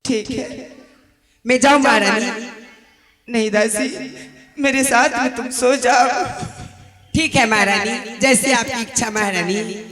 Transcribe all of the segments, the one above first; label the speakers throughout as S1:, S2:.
S1: ठीक है, मैं जाऊं महारानी? नहीं दासी, मेरे साथ में तुम सो जाओ।
S2: ठीक है महारानी, जैसी आपकी इच्छा महारानी।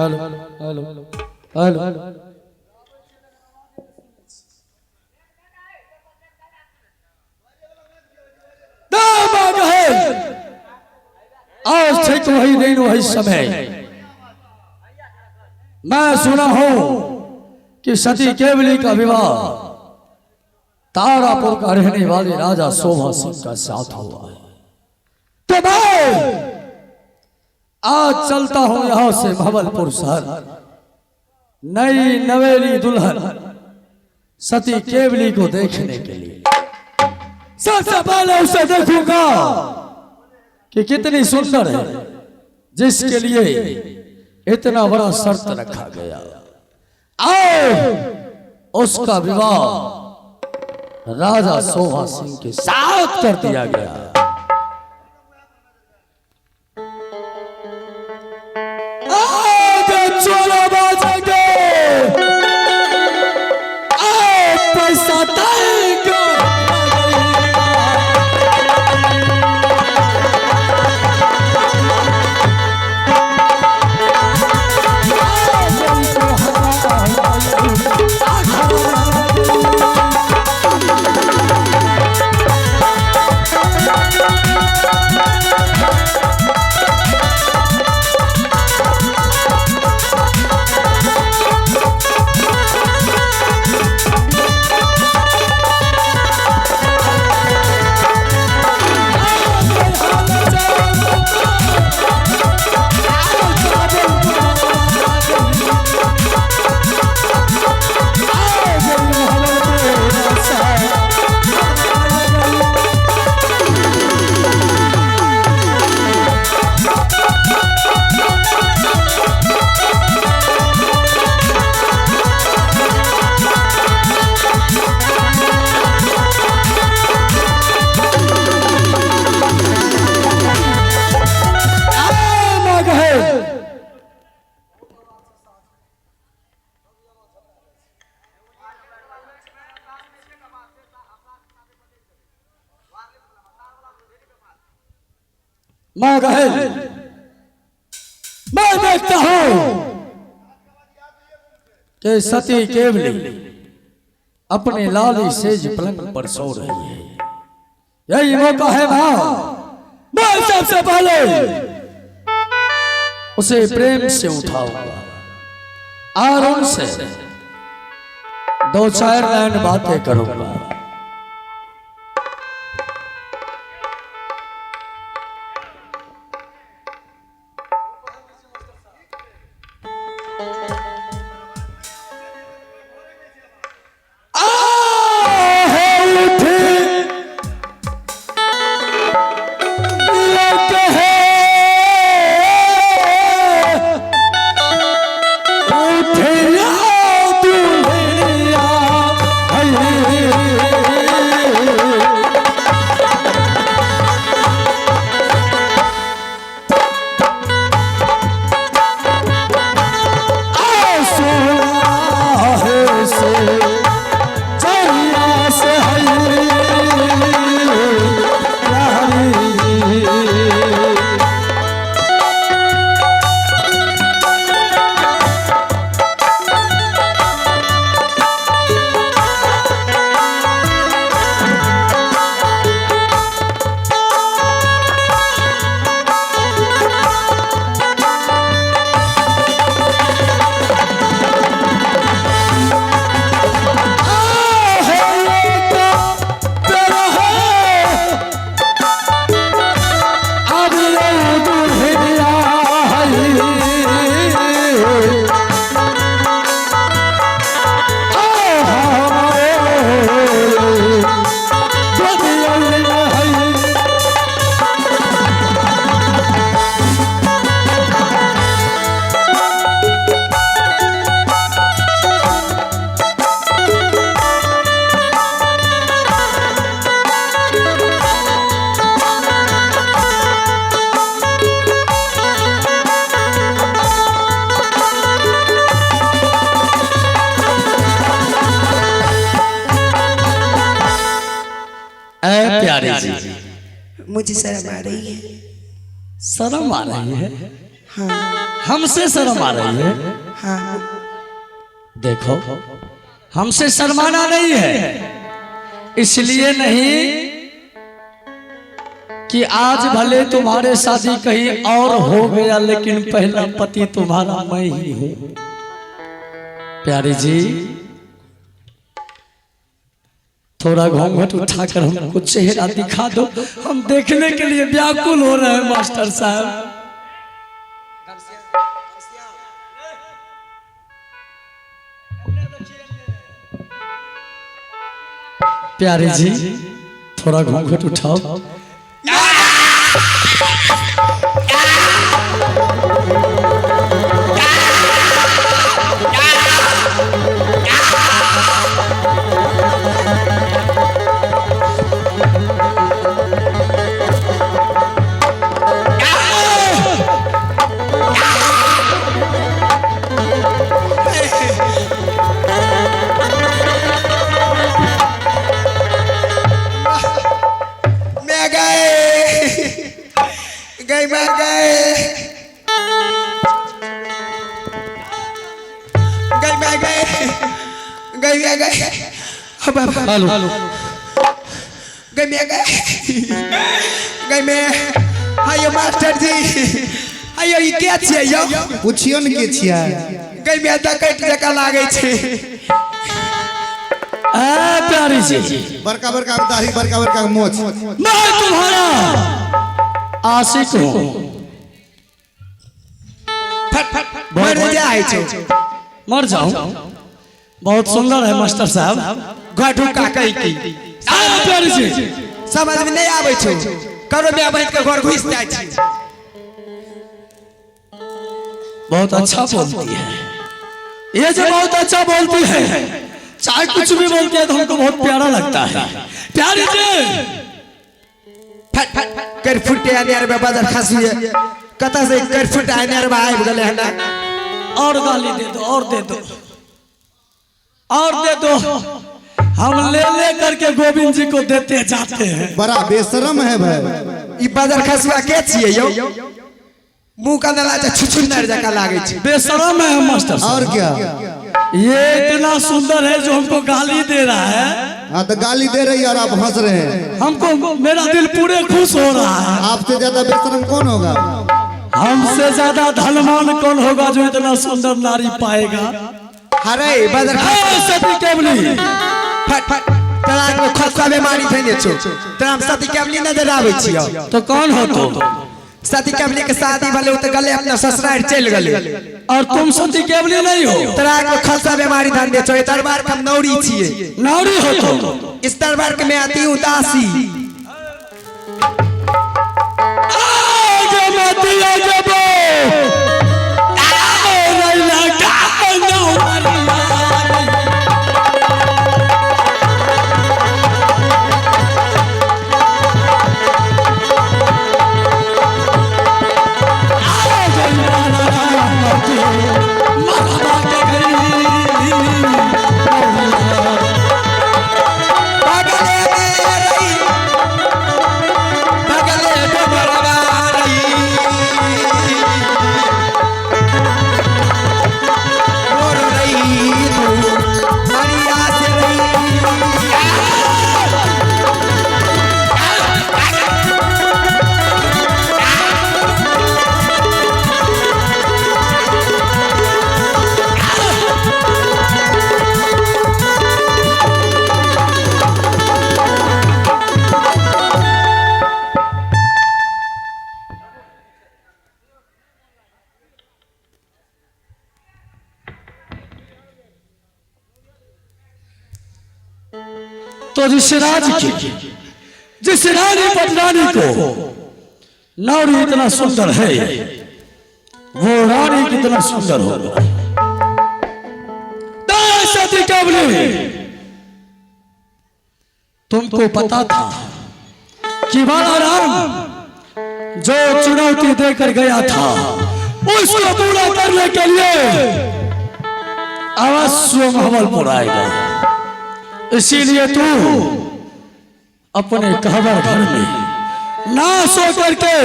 S3: हेलो हेलो हेलो आज ठीक वही दिन वही समय मैं सुना हूं कि सती केवली का विवाह तारापुर का रहने वाले राजा सोमा सिंह का साथ हुआ है। तो मैं आज चलता हूं यहां से भवलपुर शहर नई नवेली दुल्हन सती केवली को देखने के लिए। सबसे पहले उसे देखूंगा कि कितनी सुंदर है, जिसके लिए इतना बड़ा शर्त रखा गया। आओ उसका विवाह राजा सोमा सिंह के साथ कर दिया गया। चलो माँ कहे मैं देखता हूं कि सती केवली अपने लाली सेज पलंग पर सो रही है। यही मौका है मां, मैं सबसे पहले उसे प्रेम से उठाऊंगा और उनसे दो चार लाइन बातें करूंगा। प्यारे जी,
S1: मुझे शर्म आ रही है।
S3: शर्म आ रही है?
S1: हाँ
S3: हमसे शर्म आ रही है?
S1: हाँ।
S3: देखो, हमसे शर्माना नहीं है, इसलिए नहीं कि आज भले तुम्हारे शादी कहीं और हो गया, लेकिन पहला पति तुम्हारा मैं ही हूं। प्यारी जी, थोड़ा घूंघट उठाकर हमको चेहरा दिखा दो, हम देखने के लिए व्याकुल हो रहे हैं मास्टर साहब। प्यारे जी, थोड़ा घूंघट उठाओ।
S1: मास्टर जी, आयो ई के छियै यौ?
S4: पूछियो न के छियै?
S1: गई में डकैत जका लागे छे।
S3: प्यारी जी,
S4: बड़का बड़का दाढ़ी, बड़का बड़का मोछ।
S3: मैं तुम्हारा आशिक हूँ।
S1: मर जाए छो।
S3: मर जाऊं? बहुत सुंदर है मास्टर साहब।
S1: घटू का कई की
S3: प्यारी जी,
S1: समझ में नहीं आवे छो। करो में बैठ के घर घुस जाए छी।
S3: बहुत अच्छा बोलती है ये, जो बहुत अच्छा बोलती है, चाहे कुछ भी बोलती है तो हमको बहुत प्यारा लगता है। प्यारी जी,
S1: फट फट कर फुटे आने में बाजार खासी है। कता से कर फुट आने में आए गले है ना।
S3: और गाली दे दो, और दे दो, और दे दो। हम ले ले करके गोविंद जी को देते जाते हैं।
S4: बड़ा बेशरम है भाई।
S2: ई बदर खसुआ के छिए यो मुंह का नला छुछुन्नर जका लागे छे
S3: बेशरम है मास्टर साहब।
S4: और क्या?
S3: ये इतना सुंदर है जो हमको गाली दे रहा है।
S4: हाँ तो गाली दे रही है और आप हंस रहे हैं।
S3: हमको मेरा दिल पूरे खुश हो रहा है।
S4: आपसे ज्यादा बेशरम कौन होगा?
S3: हमसे ज्यादा धनवान कौन होगा जो इतना सुंदर नारी पाएगा।
S2: अरे बदर
S3: सती केवली
S2: फट फट तलाक में खसुआ बीमारी थैने छो तोरा हम सती केवली नजर आवे छियो
S3: तो कौन हो तुम?
S2: सती केवली के शादी वाले तो गले अपना ससुराल चल गले
S3: और तुम सती केवली नहीं हो।
S2: तलाक में खसुआ बीमारी धन छो। दरबार का नौरी छिए
S3: नारी हो तुम।
S2: इस दरबार के मैं आती हूँ दासी।
S3: आगे मत आगे बो तो जिस रानी पटरानी को नारी इतना सुंदर है वो रानी कितना सुंदर होगा। सती केवली तुमको पता था कि बाला राम जो चुनौती देकर गया था उसको पूरा करने के लिए अवश्य महवलपुर आएगा। इसीलिए तू अपने कहवर घर में ना सो करके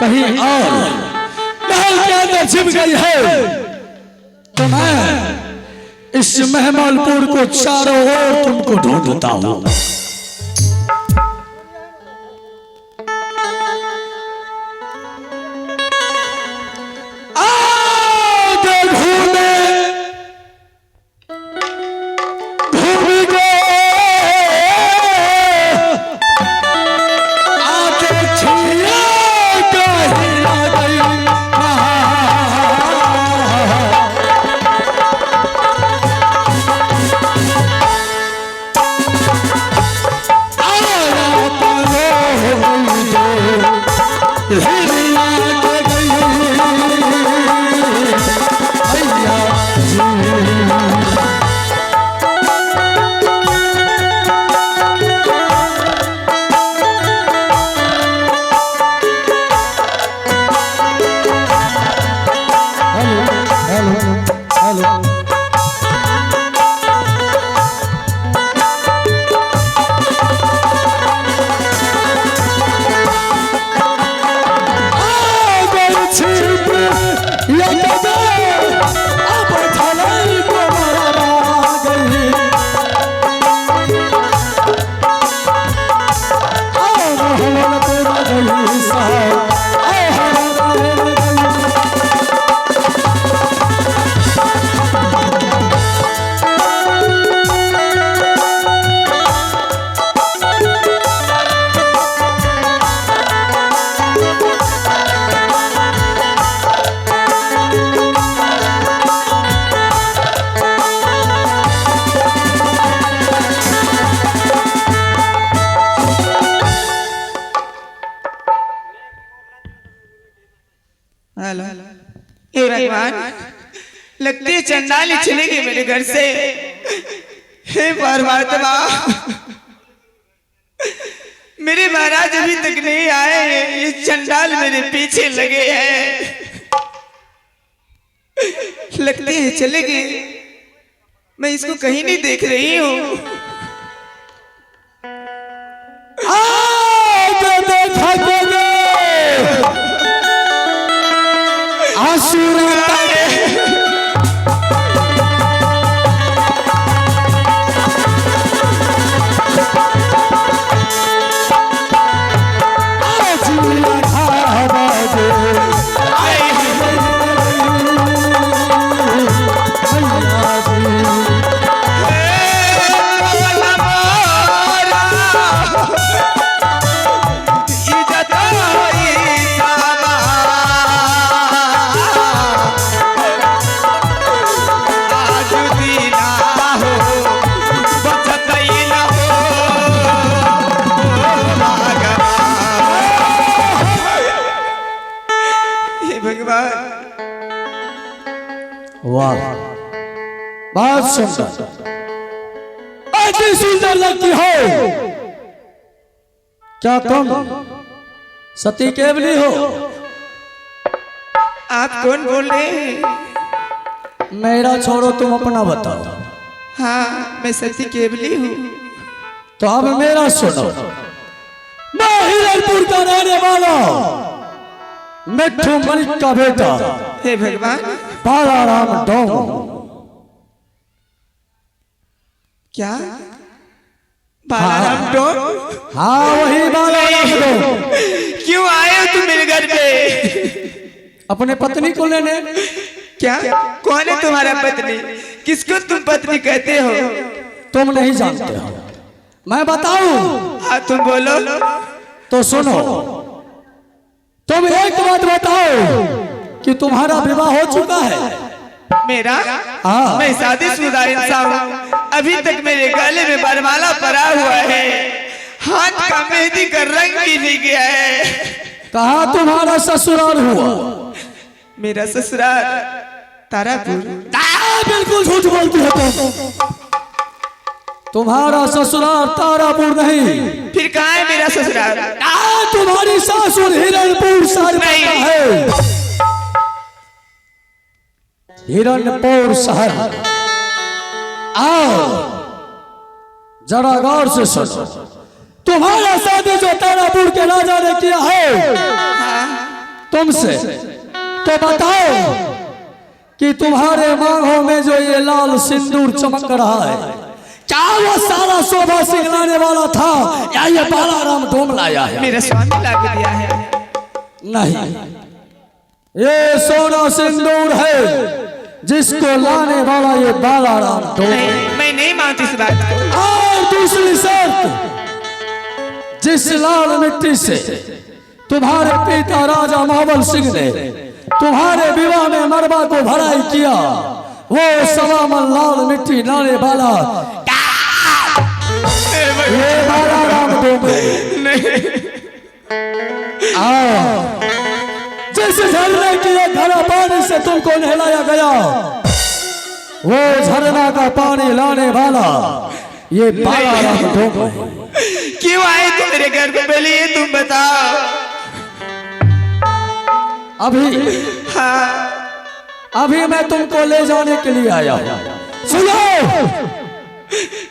S3: कहीं और महल के अंदर छिप गई है। तो मैं इस महमलपुर को चारों ओर तुमको ढूंढता हूं।
S1: हे भगवान, लगती है चंडाली चली गई मेरे घर से। हे परमात्मा, मेरे महाराज अभी तक नहीं आए हैं, ये चंडाल मेरे पीछे लगे हैं। लगती है चले गए, मैं इसको कहीं नहीं देख रही हूँ।
S3: वाह, बहुत सुंदर, ऐसी सुंदर लगती हो। क्या तुम सती केवली हो?
S1: आप कौन बोल रहे हैं?
S3: मेरा छोड़ो, तुम अपना बताओ।
S1: हाँ, मैं सती केवली हूँ।
S3: तो अब मेरा सुनो। मैं हिरणपुर का रहने वाला मिट्ठू मलिक का बेटा
S1: हे भगवान,
S3: बालाराम डोम।
S1: क्या बालाराम डोम?
S3: हाँ, वही बालाराम डोम।
S1: क्यों आए हो तुम मेरे घर पे?
S3: अपने पत्नी को लेने।
S1: क्या? कौन है तुम्हारा पत्नी? किसको तुम पत्नी कहते हो?
S3: तुम नहीं जानते हो, मैं बताऊं?
S1: हाँ, तुम बोलो।
S3: तो सुनो, तुम एक बात बताओ कि तुम्हारा विवाह हो चुका है?
S1: मेरा?
S3: हाँ।
S1: मैं शादीशुदा इंसान हूँ। अभी तक मेरे गले में वरमाला पड़ा हुआ है, हाथ का मेहंदी का रंग भी नहीं गया है।
S3: कहाँ तुम्हारा ससुराल हुआ?
S1: मेरा ससुराल तारापुर।
S3: बिल्कुल झूठ बोलती हो तुम। तुम्हारा ससुराल तारापुर नहीं।
S1: फिर कहाँ है मेरा ससुराल?
S3: तुम्हारी सासुर हिरणपुर शहर में है। हिरणपुर शहर। आओ जरा गौर से सुनो। तुम्हारा शादी जो तारापुर के राजा ने किया है तुमसे, तो बताओ कि तुम्हारे मांगों में जो ये लाल सिंदूर चमक रहा है, क्या वो सारा शोभा सिंह लाने वाला था या ये बालाराम डोम लाया है?
S1: मेरा स्वामी ला के दिया है।
S3: नहीं, ये सोना सिंदूर है जिसको लाने वाला ये बालाराम डोम।
S1: नहीं, मैं नहीं मानती इस बात को।
S3: और दूसरी शर्त, जिस लाल मिट्टी से तुम्हारे पिता राजा महाबल सिंह ने तुम्हारे विवाह में मरबा को भराई किया, वो सवा मन लाल मिट्टी लाने वाला ये बालाराम डोम है। जिस झरने की एक घड़ा पानी से तुमको नहलाया गया, वो झरना का पानी लाने वाला ये बालाराम डोम है।
S1: क्यों आए तुम मेरे घर पे? पहले ये तुम बताओ।
S3: अभी मैं तुमको ले जाने के लिए आया हूँ। सुनो,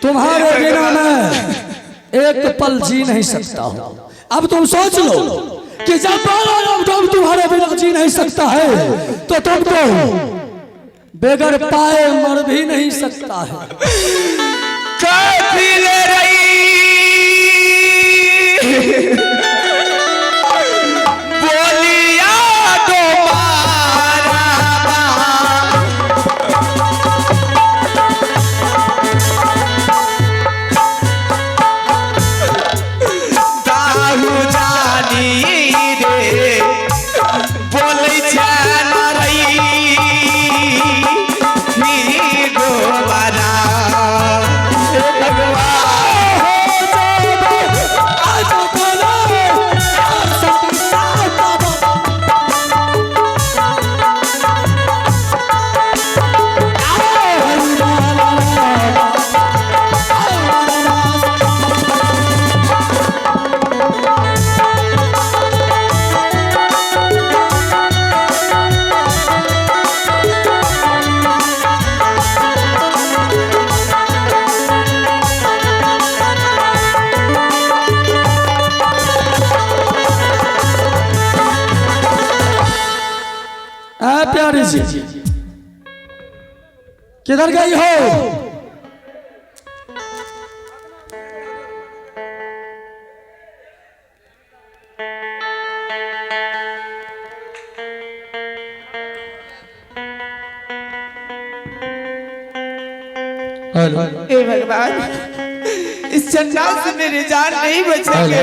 S3: तुम्हारे बिना मैं एक पल जी नहीं सकता हूँ। अब तुम सोच लो कि जब बालाराम डोम तुम्हारे बिना जी नहीं सकता है, तो तुम तो बेगर पाए मर भी नहीं सकता है।
S1: काफी ले रही बोलिया दोबारा, दारू जानी रे बोले जाना रही दोबारा।
S3: प्यारी सी किधर गई हो?
S1: हे भगवान, इस चंडाल से मेरी जान नहीं बचेगी।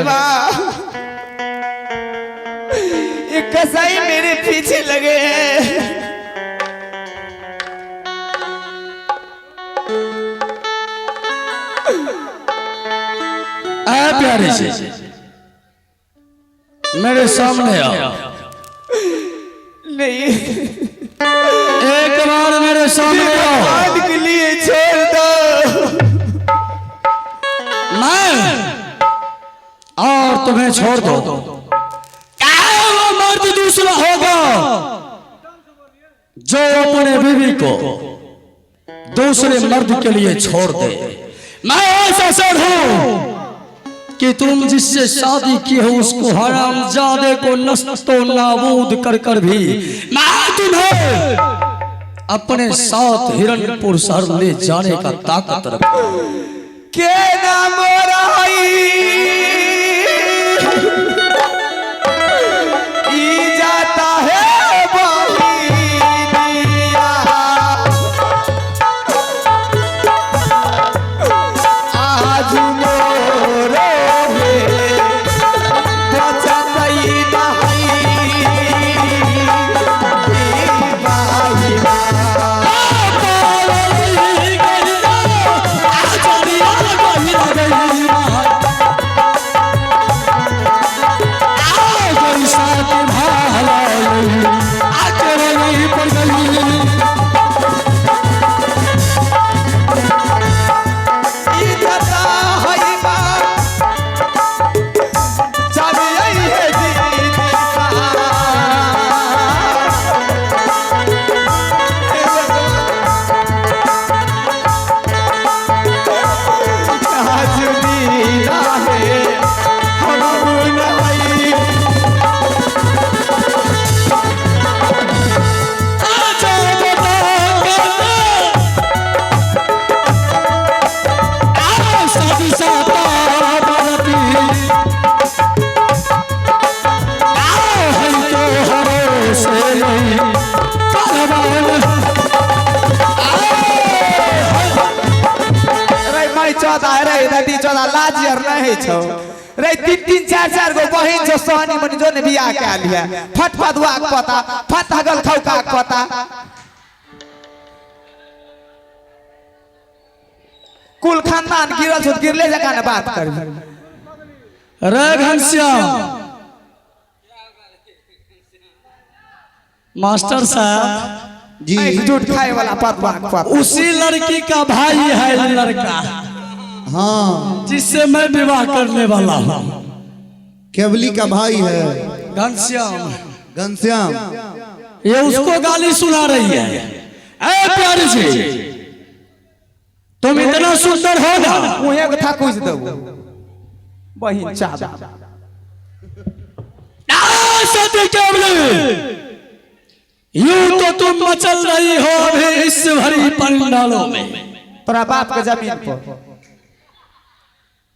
S1: ये कसाई मेरे पीछे लगे हैं।
S3: प्यारी सी मेरे सामने आओ।
S1: नहीं,
S3: एक बार मेरे मेरे सामने आओ।
S1: आज के लिए छोड़ दो।
S3: मैं और तुम्हें छोड़ दो, क्या वो मर्द दूसरा होगा जो अपने बीवी को दूसरे मर्द के लिए छोड़ दे? मैं ऐसा सर हूं कि तुम जिससे शादी की हो उसको हरामजादे को नस्तो नाबूद कर कर भी मैं तुम्हें अपने साथ हिरणपुर शहर ले जाने का ताकत रखता हूं।
S1: के नाम जाता है आज मोरे रे 3-4 गो बहिन जो सहनी मनी जो ने बियाह के लिया फट फदुआ के पता फट हगल खौका के पता कुल खानदान गिरल छो गिरले जका ने बात कर
S3: रे घनश्याम मास्टर साहब
S4: जी
S1: झूठ खाए वाला पतवा के पता
S3: उसी लड़की का भाई है ये लड़का
S4: हाँ
S3: जिससे मैं विवाह करने वाला हूँ।
S4: केवली का भाई है
S3: घनश्याम
S4: घनश्याम।
S3: ये उसको गाली सुना रही है। ऐ प्यारी जी तुम इतना सुंदर हो ना
S1: मुहे को था कुछ दो बहिन चाचा
S3: सती केवली यूं तो तुम मचल रही हो अभी इस भरी पंडालों में।
S1: तोरा बाप के जमीन पर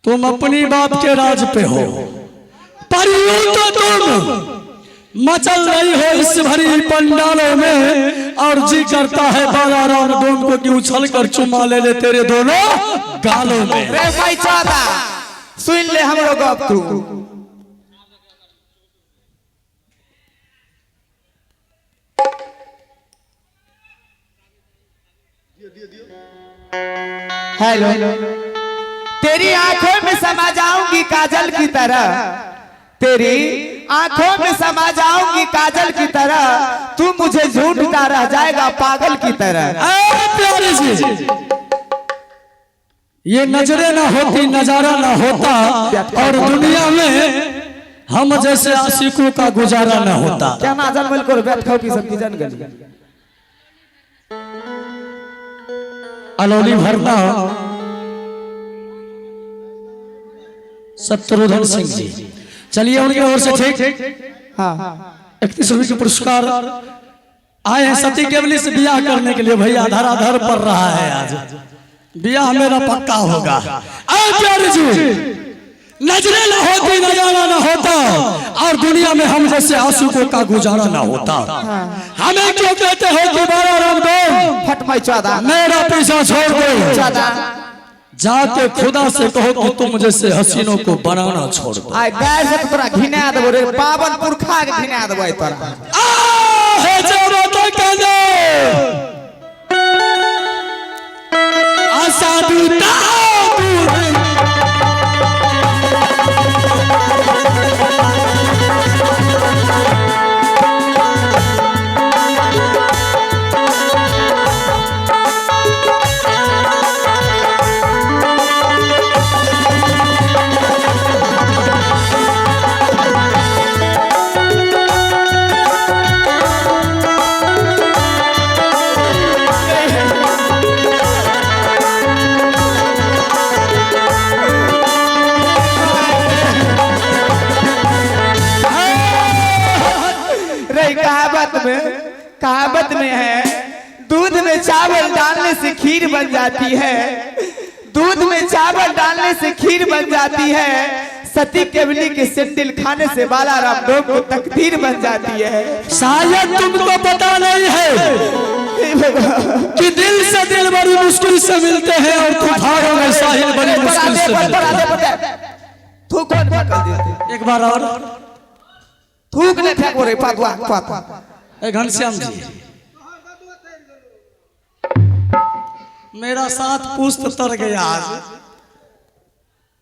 S3: तुम अपनी बाप के राज पे हो पर यूं तो तुम मचल रही हो इस भरी पंडालों में और जी करता है बाबा राम दोनों को कि उछल कर चुमा ले ले तेरे दोनों गालों में।
S1: रे भाई चाचा सुन ले हमरो गप तू हेलो तेरी आंखों में समा जाऊंगी काजल की तरह तेरी आंखों में समा जाऊंगी काजल की तरह तू मुझे झूठता रह जाएगा पागल की तरह।
S3: प्यारी जी ये नजरे ना होती नजारा ना होता और दुनिया में हम जैसे आशिकों का गुजारा ना होता।
S1: क्या ना जन्मल को बैठ खाओ की सबकी जन गली
S3: अलौली भरना शत्रुघ्न सिंह जी चलिए उनकी ओर से ठीक 31 रुपये के पुरस्कार आए हैं। सती केवली से ब्याह करने के लिए भैया धराधर पड़ रहा है आज ब्याह मेरा पक्का होगा। प्यारे जी नजरे ना होती नजारा ना होता और दुनिया में हम जैसे आशिकों का गुजारा ना होता। हमें क्यों कहते हो कि बारा रामदोन
S1: फट माई चादा
S3: मेरा पीछा छोड़ दो जाके खुदा से कहो कि तुम जैसे हसीनों को बनाना छोड़ दो।
S1: आय गाय से तोरा घिना देबो रे पावन पुरखा के घिना देबो तोरा
S3: हे जब तक दे आशा दूता
S1: कहावत में है, दूध में चावल डालने से खीर बन जाती है, दूध में चावल डालने से खीर बन जाती है, सती केवली के सैंडल खाने से बालाराम डोम को तकदीर बन जाती है।
S3: शायद तुमको पता नहीं है कि दिल से दिल बड़ी मुश्किल से मिलते हैं और तूफानों में साहिल बड़ी मुश्किल से मिलते हैं।
S1: थूक
S3: एक बार और
S1: थूक ने फेंको रे पात।
S3: घनश्याम जी, मेरा साथ पुष्ट तर गया आज।